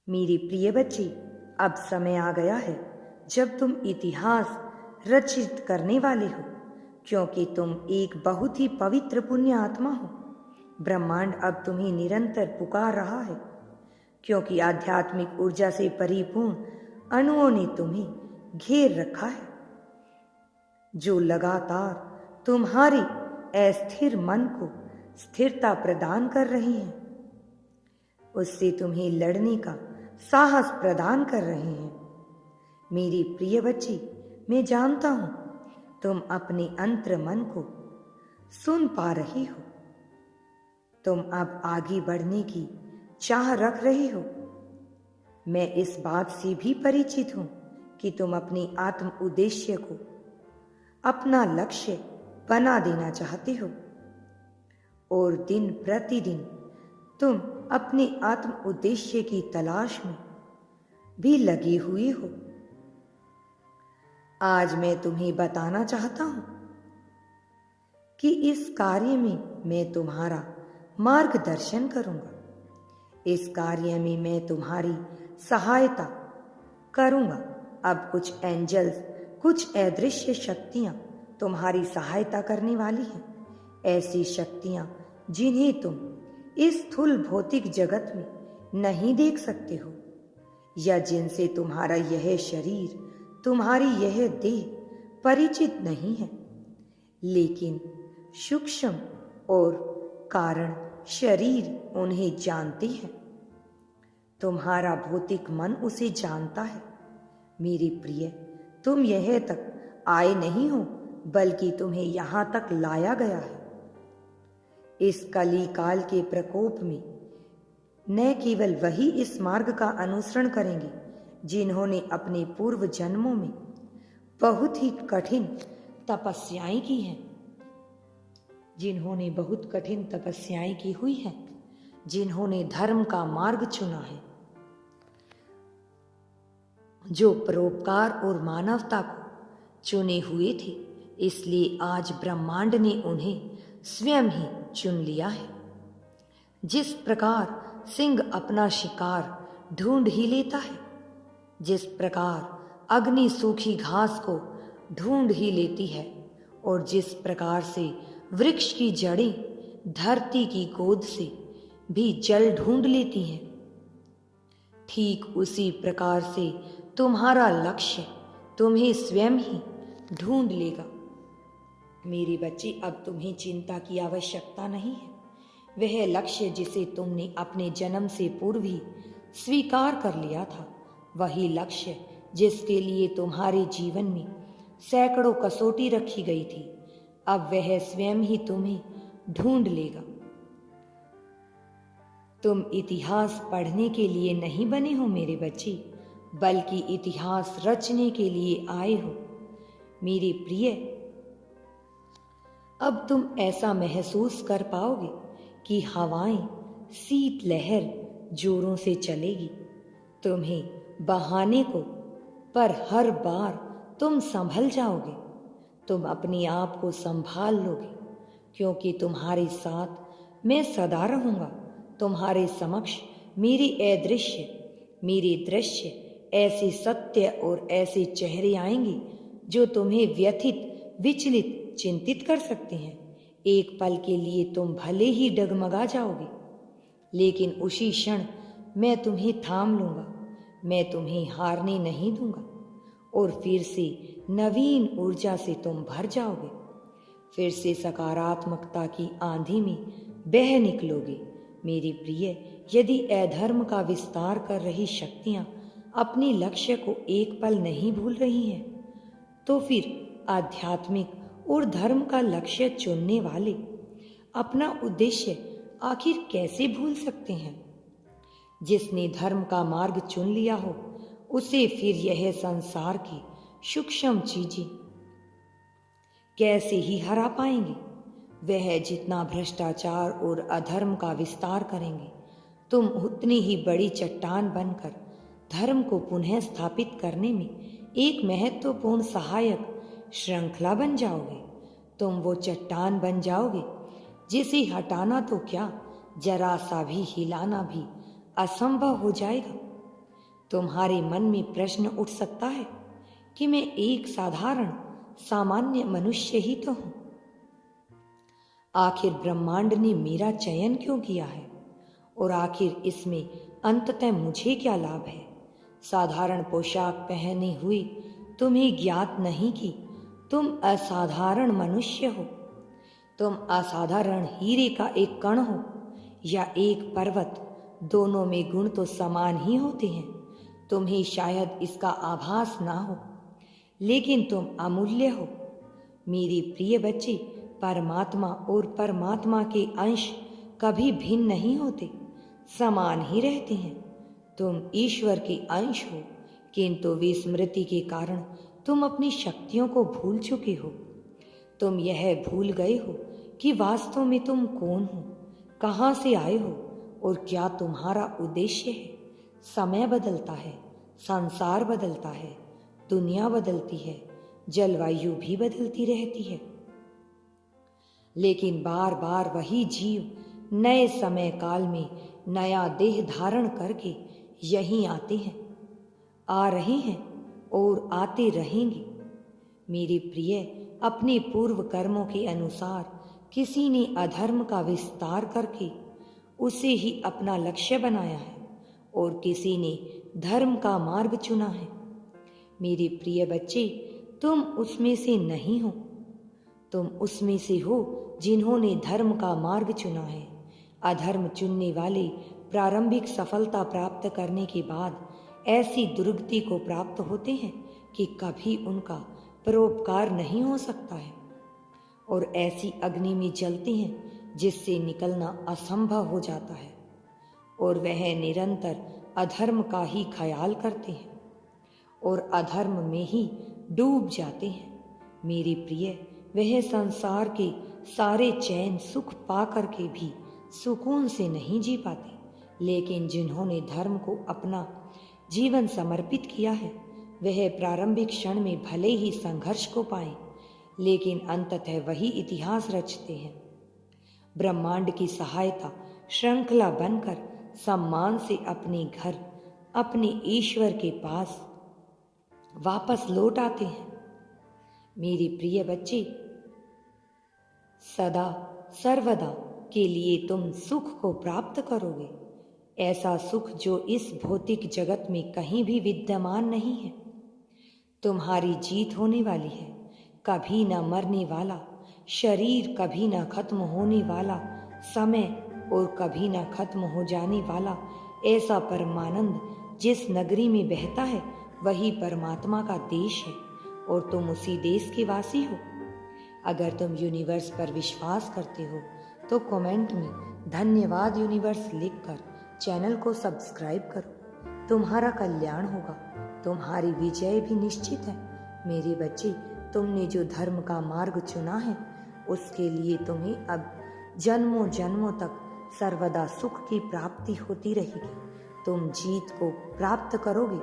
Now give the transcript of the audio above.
मेरे प्रिय बच्चे, अब समय आ गया है जब तुम इतिहास रचित करने वाले हो, क्योंकि तुम एक बहुत ही पवित्र पुण्य आत्मा हो। ब्रह्मांड अब तुम्हें निरंतर पुकार रहा है, क्योंकि आध्यात्मिक ऊर्जा से परिपूर्ण अणुओं ने तुम्हें घेर रखा है, जो लगातार तुम्हारे अस्थिर मन को स्थिरता प्रदान कर रही हैं। उससे तुम्हें लड़ने का साहस प्रदान कर रहे हैं। मेरे प्रिय बच्चे, मैं जानता हूं तुम अपने अंतर मन को सुन पा रहे हो। तुम अब आगे बढ़ने की चाह रख रहे हो। मैं इस बात से भी परिचित हूं कि तुम अपने आत्म उद्देश्य को अपना लक्ष्य बना देना चाहते हो और दिन प्रतिदिन तुम अपने आत्म उद्देश्य की तलाश में भी लगे हुए हो। आज मैं तुम्हें बताना चाहता हूं कि इस कार्य में मैं तुम्हारा मार्गदर्शन करूंगा। इस कार्य में मैं तुम्हारी सहायता करूंगा। अब कुछ एंजल्स, कुछ अदृश्य शक्तियां तुम्हारी सहायता करने वाली हैं। ऐसी शक्तियां जिन्हें तुम इस स्थूल भौतिक जगत में नहीं देख सकते हो, या जिनसे तुम्हारा यह शरीर, तुम्हारी यह देह परिचित नहीं है, लेकिन सूक्ष्म और कारण शरीर उन्हें जानते हैं। तुम्हारा भौतिक मन उसे जानता है। मेरे प्रिय, तुम यह तक आए नहीं हो, बल्कि तुम्हें यहां तक लाया गया है। इस कली काल के प्रकोप में न केवल वही इस मार्ग का अनुसरण करेंगे जिन्होंने अपने पूर्व जन्मों में बहुत ही कठिन तपस्याएं की हैं, जिन्होंने बहुत कठिन तपस्याएं की हुई हैं, जिन्होंने धर्म का मार्ग चुना है, जो परोपकार और मानवता को चुने हुए थे। इसलिए आज ब्रह्मांड ने उन्हें स्वयं ही चुन लिया है। जिस प्रकार सिंह अपना शिकार ढूंढ ही लेता है, जिस प्रकार अग्नि सूखी घास को ढूंढ ही लेती है, और जिस प्रकार से वृक्ष की जड़ें धरती की गोद से भी जल ढूंढ लेती हैं, ठीक उसी प्रकार से तुम्हारा लक्ष्य तुम्हें स्वयं ही ढूंढ लेगा। मेरे बच्चे, अब तुम्हें चिंता की आवश्यकता नहीं है। वह लक्ष्य जिसे तुमने अपने जन्म से पूर्व ही स्वीकार कर लिया था, वही लक्ष्य जिसके लिए तुम्हारे जीवन में सैकड़ों कसौटी रखी गई थी, अब वह स्वयं ही तुम्हें ढूंढ लेगा। तुम इतिहास पढ़ने के लिए नहीं बने हो मेरे बच्चे, बल्कि इतिहास रचने के लिए आए हो। मेरे प्रिय, अब तुम ऐसा महसूस कर पाओगे कि हवाएं शीत लहर जोरों से चलेगी तुम्हें बहाने को, पर हर बार तुम संभल जाओगे। तुम अपने आप को संभाल लोगे, क्योंकि तुम्हारे साथ मैं सदा रहूंगा। तुम्हारे समक्ष मेरे अदृश्य, मेरे दृश्य ऐसे सत्य और ऐसे चेहरे आएंगे जो तुम्हें व्यथित, विचलित, चिंतित कर सकते हैं। एक पल के लिए तुम भले ही डगमगा जाओगे, लेकिन उसी क्षण मैं तुम्हें थाम लूंगा। मैं तुम्हें हारने नहीं दूंगा और फिर से नवीन ऊर्जा से तुम भर जाओगे। फिर से सकारात्मकता की आंधी में बह निकलोगे। मेरे प्रिय, यदि अधर्म का विस्तार कर रही शक्तियां अपने लक्ष्य को एक पल नहीं भूल रही हैं, तो फिर आध्यात्मिक और धर्म का लक्ष्य चुनने वाले अपना उद्देश्य आखिर कैसे भूल सकते हैं? जिसने धर्म का मार्ग चुन लिया हो, उसे फिर यह संसार की सूक्ष्म चीजें कैसे ही हरा पाएंगे? वह जितना भ्रष्टाचार और अधर्म का विस्तार करेंगे, तुम उतनी ही बड़ी चट्टान बनकर धर्म को पुनः स्थापित करने में एक महत्वपूर्ण सहायक श्रृंखला बन जाओगे। तुम वो चट्टान बन जाओगे जिसे हटाना तो क्या, जरा सा भी हिलाना भी असंभव हो जाएगा। तुम्हारे मन में प्रश्न उठ सकता है कि मैं एक साधारण सामान्य मनुष्य ही तो हूं। आखिर ब्रह्मांड ने मेरा चयन क्यों किया है और आखिर इसमें अंततः मुझे क्या लाभ है? साधारण पोशाक पहने हुए तुम्हें ज्ञात नहीं कि तुम असाधारण मनुष्य हो। तुम असाधारण हीरे का एक कण हो या एक पर्वत, दोनों में गुण तो समान ही होते हैं। तुम्हें शायद इसका आभास ना हो, लेकिन तुम अमूल्य हो। मेरे प्रिय बच्चे, परमात्मा और परमात्मा के अंश कभी भिन्न नहीं होते, समान ही रहते हैं। तुम ईश्वर के अंश हो, किंतु विस्मृति के कारण तुम अपनी शक्तियों को भूल चुके हो। तुम यह भूल गए हो कि वास्तव में तुम कौन हो, कहाँ से आए हो और क्या तुम्हारा उद्देश्य है। समय बदलता है, संसार बदलता है, दुनिया बदलती है, जलवायु भी बदलती रहती है, लेकिन बार बार वही जीव नए समय काल में नया देह धारण करके यहीं आते हैं, आ रहे हैं और आते रहेंगे। मेरे प्रिय, अपने पूर्व कर्मों के अनुसार किसी ने अधर्म का विस्तार करके उसे ही अपना लक्ष्य बनाया है और किसी ने धर्म का मार्ग चुना है। मेरे प्रिय बच्चे, तुम उसमें से नहीं हो, तुम उसमें से हो जिन्होंने धर्म का मार्ग चुना है। अधर्म चुनने वाले प्रारंभिक सफलता प्राप्त करने के बाद ऐसी दुर्गति को प्राप्त होते हैं कि कभी उनका परोपकार नहीं हो सकता है और ऐसी अग्नि में जलते हैं जिससे निकलना असंभव हो जाता है और वह निरंतर अधर्म का ही ख्याल करते हैं और अधर्म में ही डूब जाते हैं। मेरे प्रिय, वह संसार के सारे चैन सुख पा करके भी सुकून से नहीं जी पाते, लेकिन जिन्होंने धर्म को अपना जीवन समर्पित किया है वह प्रारंभिक क्षण में भले ही संघर्ष को पाए, लेकिन अंततः वही इतिहास रचते हैं। ब्रह्मांड की सहायता श्रृंखला बनकर सम्मान से अपने घर, अपने ईश्वर के पास वापस लौट आते हैं। मेरे प्रिय बच्चे, सदा सर्वदा के लिए तुम सुख को प्राप्त करोगे, ऐसा सुख जो इस भौतिक जगत में कहीं भी विद्यमान नहीं है। तुम्हारी जीत होने वाली है। कभी न मरने वाला शरीर, कभी न खत्म होने वाला समय और कभी न खत्म हो जाने वाला ऐसा परमानंद जिस नगरी में बहता है वही परमात्मा का देश है और तुम उसी देश के वासी हो। अगर तुम यूनिवर्स पर विश्वास करते हो तो कमेंट में धन्यवाद यूनिवर्स लिखकर चैनल को सब्सक्राइब करो। तुम्हारा कल्याण होगा, तुम्हारी विजय भी निश्चित है। मेरे बच्चे, तुमने जो धर्म का मार्ग चुना है उसके लिए तुम्हें अब जन्मों जन्मों तक सर्वदा सुख की प्राप्ति होती रहेगी। तुम जीत को प्राप्त करोगे